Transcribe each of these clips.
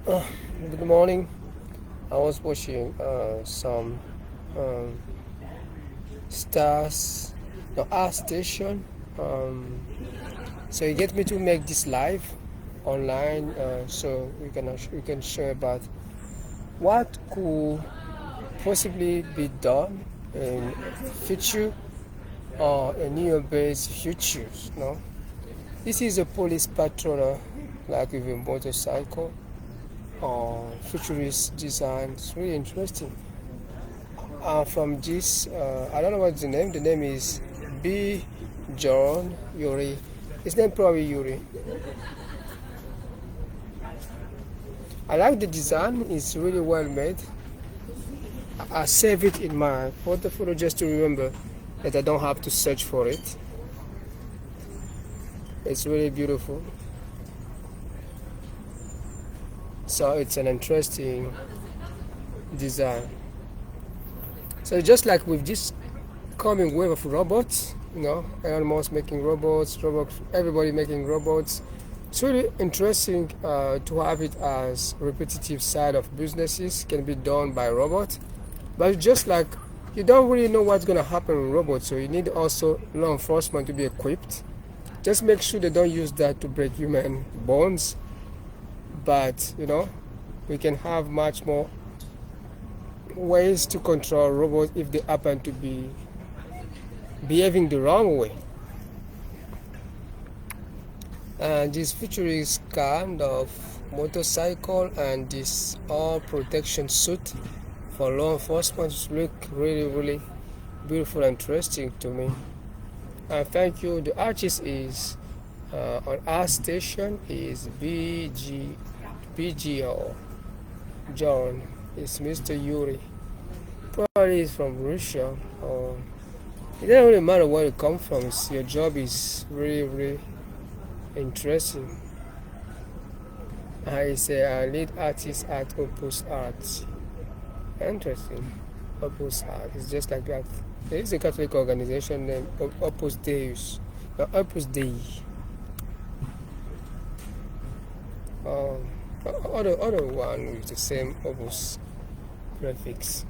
Uh, Good morning. I was watching some um, stars, no, art station. Um, so it get me to make this live online, so we can share about what could possibly be done in future or a near-based futures. No, this is a police patrol, like with a motorcycle or futurist design. It's really interesting. From this, I don't know what's the name. The name is B. John Yuri. His name probably Yuri. I like the design. It's really well made. I save it in my portfolio just to remember that I don't have to search for it. It's really beautiful. So it's an interesting design. So just like with this coming wave of robots, Elon Musk making robots, everybody making robots. It's really interesting to have it as repetitive side of businesses can be done by robots. But just like you don't really know what's gonna happen with robots, so you need also law enforcement to be equipped. Just make sure they don't use that to break human bones. But we can have much more ways to control robots if they happen to be behaving the wrong way. And this futurist kind of motorcycle and this all protection suit for law enforcement look really, really beautiful and interesting to me. And thank you. The artist is on our station is BGO John. It's Mr. Yuri. Probably is from Russia. Or it doesn't really matter where you come from. Your job is really, really interesting. I say I lead artist at Opus Art. Interesting. Opus Art. It's just like that. There is a Catholic organization named Opus Deus. No, Opus Dei. Other one with the same Opus prefix.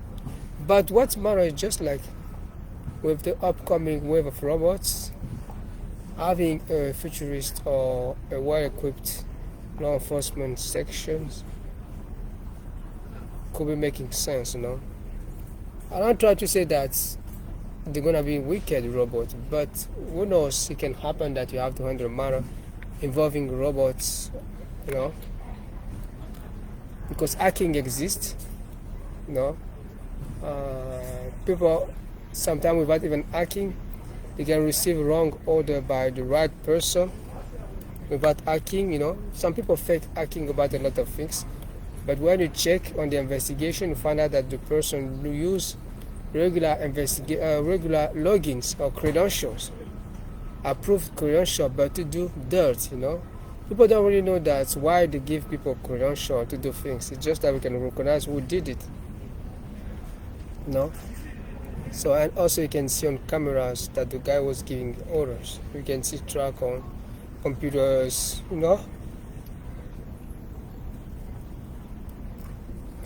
But what's matters is just like with the upcoming wave of robots, having a futurist or a well-equipped law enforcement sections could be making sense. I don't try to say that they're gonna be wicked robots, but who knows? It can happen that you have to handle a matter involving robots, because hacking exists. People sometimes without even hacking, they can receive wrong order by the right person without hacking. Some people fake hacking about a lot of things, but when you check on the investigation, you find out that the person who use regular logins or credentials, approved credentials, but to do dirt. People don't really know that's why they give people credentials to do things. It's just that we can recognize who did it. So, and also you can see on cameras that the guy was giving orders. You can see track on computers.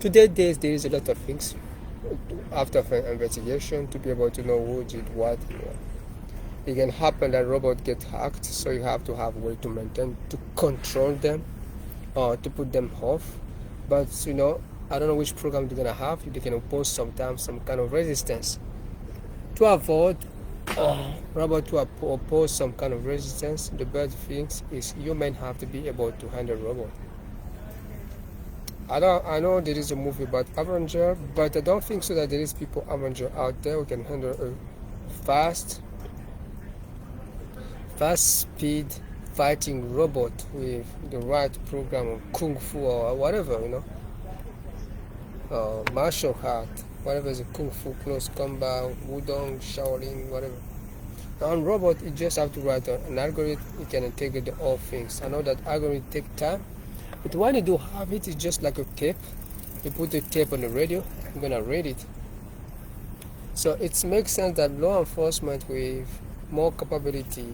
Today days there is a lot of things after an investigation to be able to know who did what. It can happen that robots get hacked, so you have to have a way to maintain, to control them, or to put them off. But I don't know which program they're gonna have. They can oppose sometimes some kind of resistance to avoid robot to oppose some kind of resistance. The bad things is humans have to be able to handle robot. I know there is a movie about Avenger, but I don't think so that there is people Avenger out there who can handle a fast speed fighting robot with the right program of kung fu or whatever, martial art, whatever is a kung fu, close combat, wudong, shaolin, whatever. On robot, you just have to write an algorithm. You can integrate the all things. I know that algorithm take time, but when you do have it, it's just like a tape. You put the tape on the radio, I'm gonna read it. So it makes sense that law enforcement with more capability,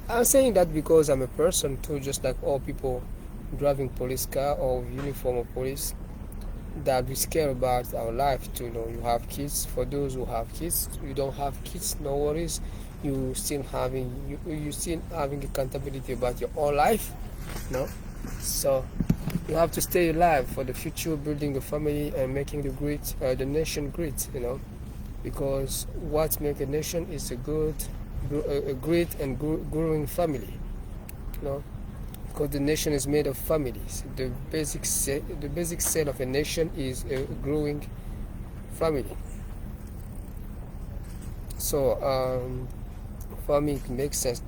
I'm saying that because I'm a person too, just like all people driving police car or uniform of police, that we care about our life too. You have kids. For those who have kids, you don't have kids, no worries. You still having accountability about your own life. No, so you have to stay alive for the future, building a family and making the nation great. Because what makes a nation is a great and growing family. Because the nation is made of families. The basic cell of a nation is a growing family. So for me, it makes sense.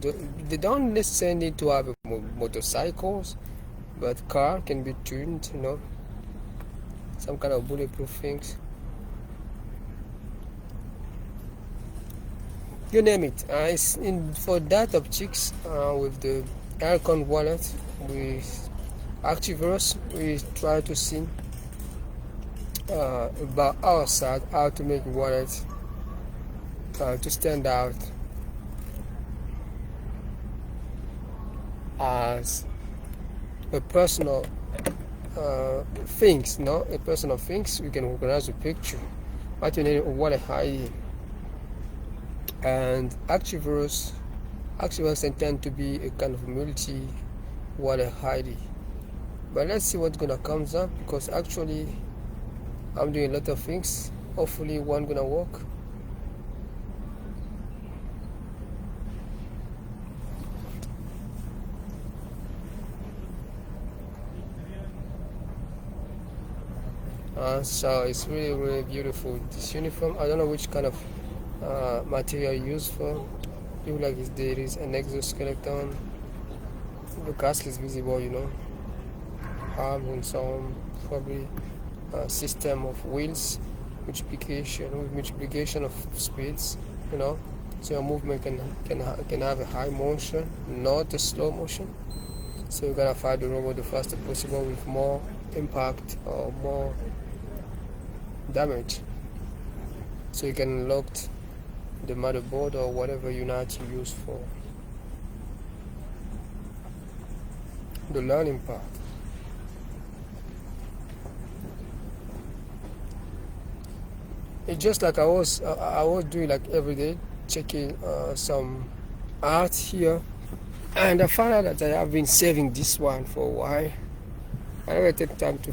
They don't necessarily need to have motorcycles, but car can be tuned. Some kind of bulletproof things. You name it. For that optics, with the Aircon wallet, with Activerse, we try to see about our side how to make wallet to stand out as a personal things. A personal things. We can organize a picture. What you need a wallet ID. And Activerse intend to be a kind of multi-wallet ID. But let's see what's gonna comes up, because actually I'm doing a lot of things. Hopefully one gonna work. So it's really, really beautiful, this uniform. I don't know which kind of material used for. Look like there is an exoskeleton. The casque is visible, arm and some probably system of wheels, multiplication of speeds, so your movement can have a high motion, not a slow motion. So you're gonna fire the robot the faster possible with more impact or more damage. So you can lock the motherboard or whatever you need to use for the learning part. It's just like I was doing like every day, checking some art here, and I found out that I have been saving this one for a while. I never take time to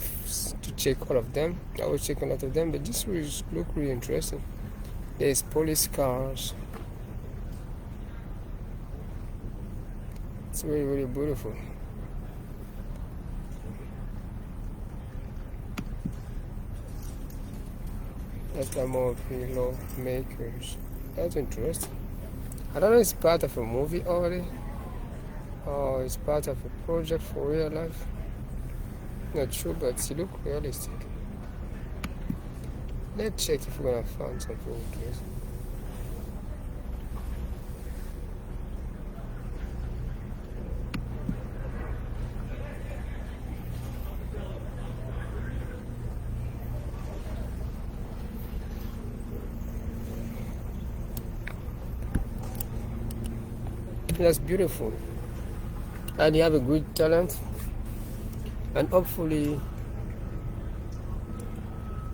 check all of them. I was checking a lot of them, but this look really interesting. There's police cars. It's really, really beautiful. That's the more pillow makers. That's interesting. I don't know if it's part of a movie already, or it's part of a project for real life. Not sure, but it looks realistic. Let's check if we're gonna find something interesting. That's beautiful, and you have a good talent, and hopefully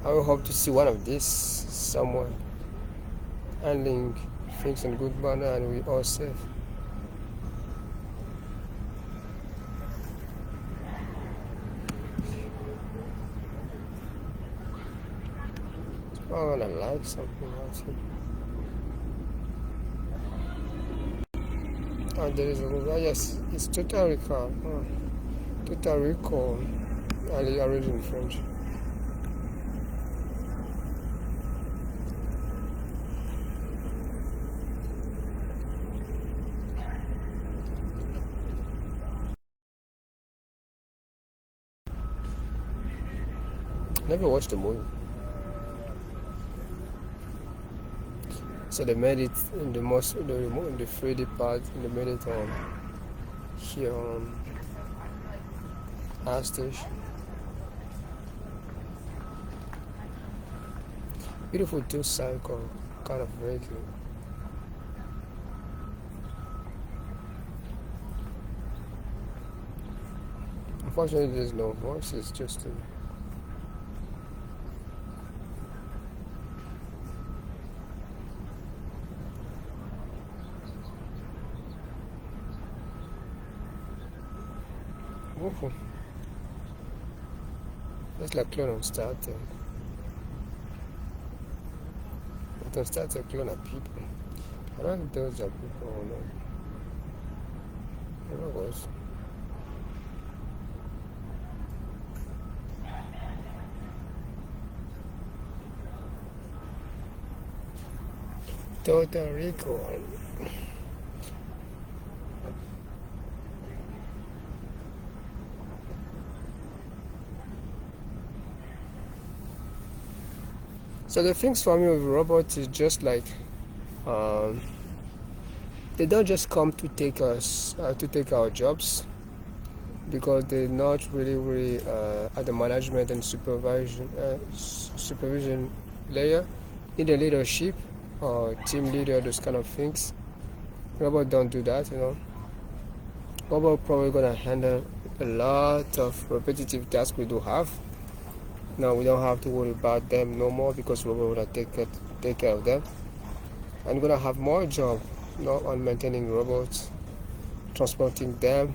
I will hope to see one of these somewhere handling things in good manner, and we all safe. I'm gonna like something else here. And there is a movie. Yes, it's Total Recall. Total Recall. I read in French. Never watched the movie. So they made it in the 3D part. They made it here on Astage. Beautiful two-cycle kind of vehicle. Unfortunately, there's no voice. It's just awful. Just like clone on starting. But on starting clone are people. I don't know if those are people or not. I don't know what. Total Recall. So the things for me with robots is just like um, they don't just come to take us to take our jobs, because they're not really at the management and supervision layer. Need a leadership or team leader, those kind of things. Robot don't do that, you know. Robot probably gonna handle a lot of repetitive tasks we do have. Now we don't have to worry about them no more, because robot gonna take care of them. And we're gonna have more job, you know, on maintaining robots, transporting them,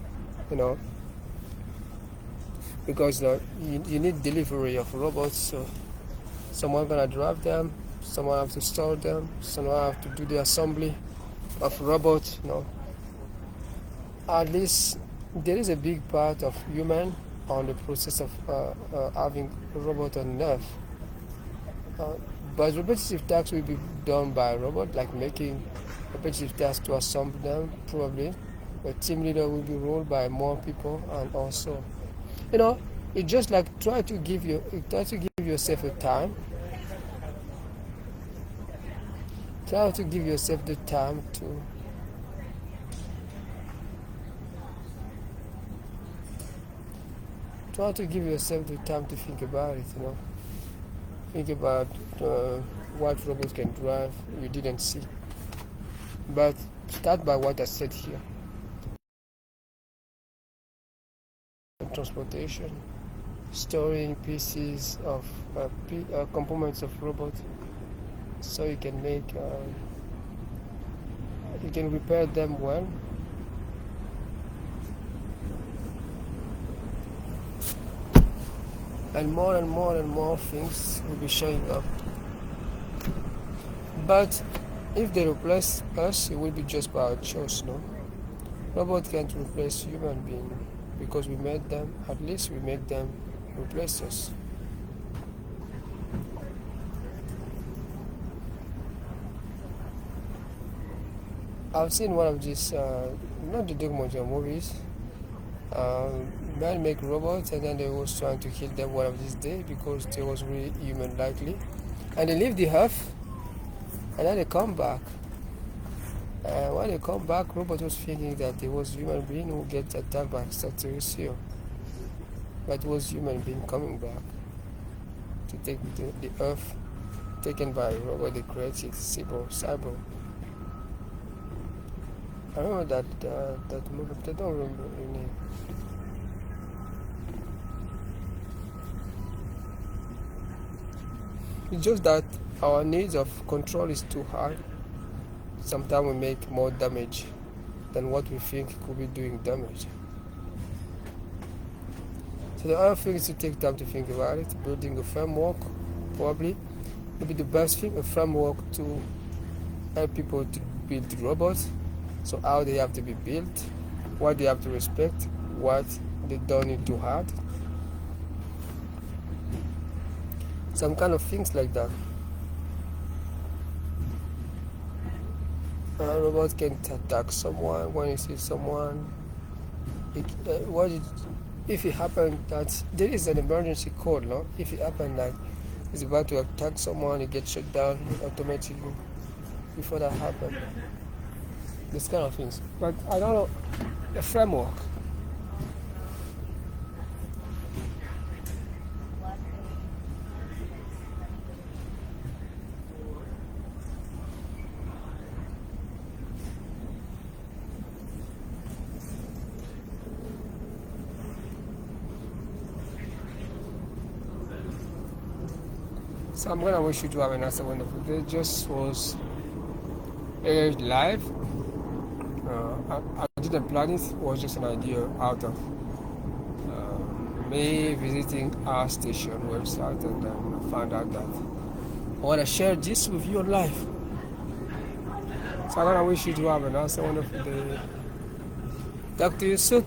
you know, because you need delivery of robots. So someone gonna drive them, someone have to store them, someone have to do the assembly of robots, you know. At least there is a big part of human on the process of having a robot on Earth. But repetitive tasks will be done by a robot, like making repetitive tasks to assemble them, probably. A team leader will be ruled by more people, and also, you know, it's just like try to give yourself a time. Try to give yourself the time to give yourself the time to think about it, you know. Think about what robots can drive you didn't see. But start by what I said here. Transportation, storing pieces of components of robot, so you can repair them well. And more things will be showing up. But if they replace us, it will be just by our choice, no? Robot can't replace human being because we made them. At least we make them replace us. I've seen one of these, not the documentary movies. Man make robots, and then they was trying to kill them one of these days because they was really human likely, and they leave the earth, and then they come back. And when they come back, robot was thinking that it was human being who get attacked by extraterrestrial, but it was human being coming back to take the earth, taken by a robot they created, cyber. I remember that movie, but I don't remember the name. It's just that our needs of control is too high. Sometimes we make more damage than what we think could be doing damage. So the other thing is to take time to think about it. Building a framework probably would be the best thing, a framework to help people to build robots. So how they have to be built, what they have to respect, what they don't need to hard. Some kind of things like that. A robot can attack someone when you see someone. If it happens that there is an emergency call, no? If it happens that it's about to attack someone, it gets shut down automatically before that happens. This kind of things. But I don't know, the framework. So I'm gonna wish you to have a nice and wonderful day. Just was a live. I didn't plan it. It was just an idea out of me visiting our station website, and then I found out that I want to share this with you live. So I'm gonna wish you to have a nice and wonderful day. Talk to you soon.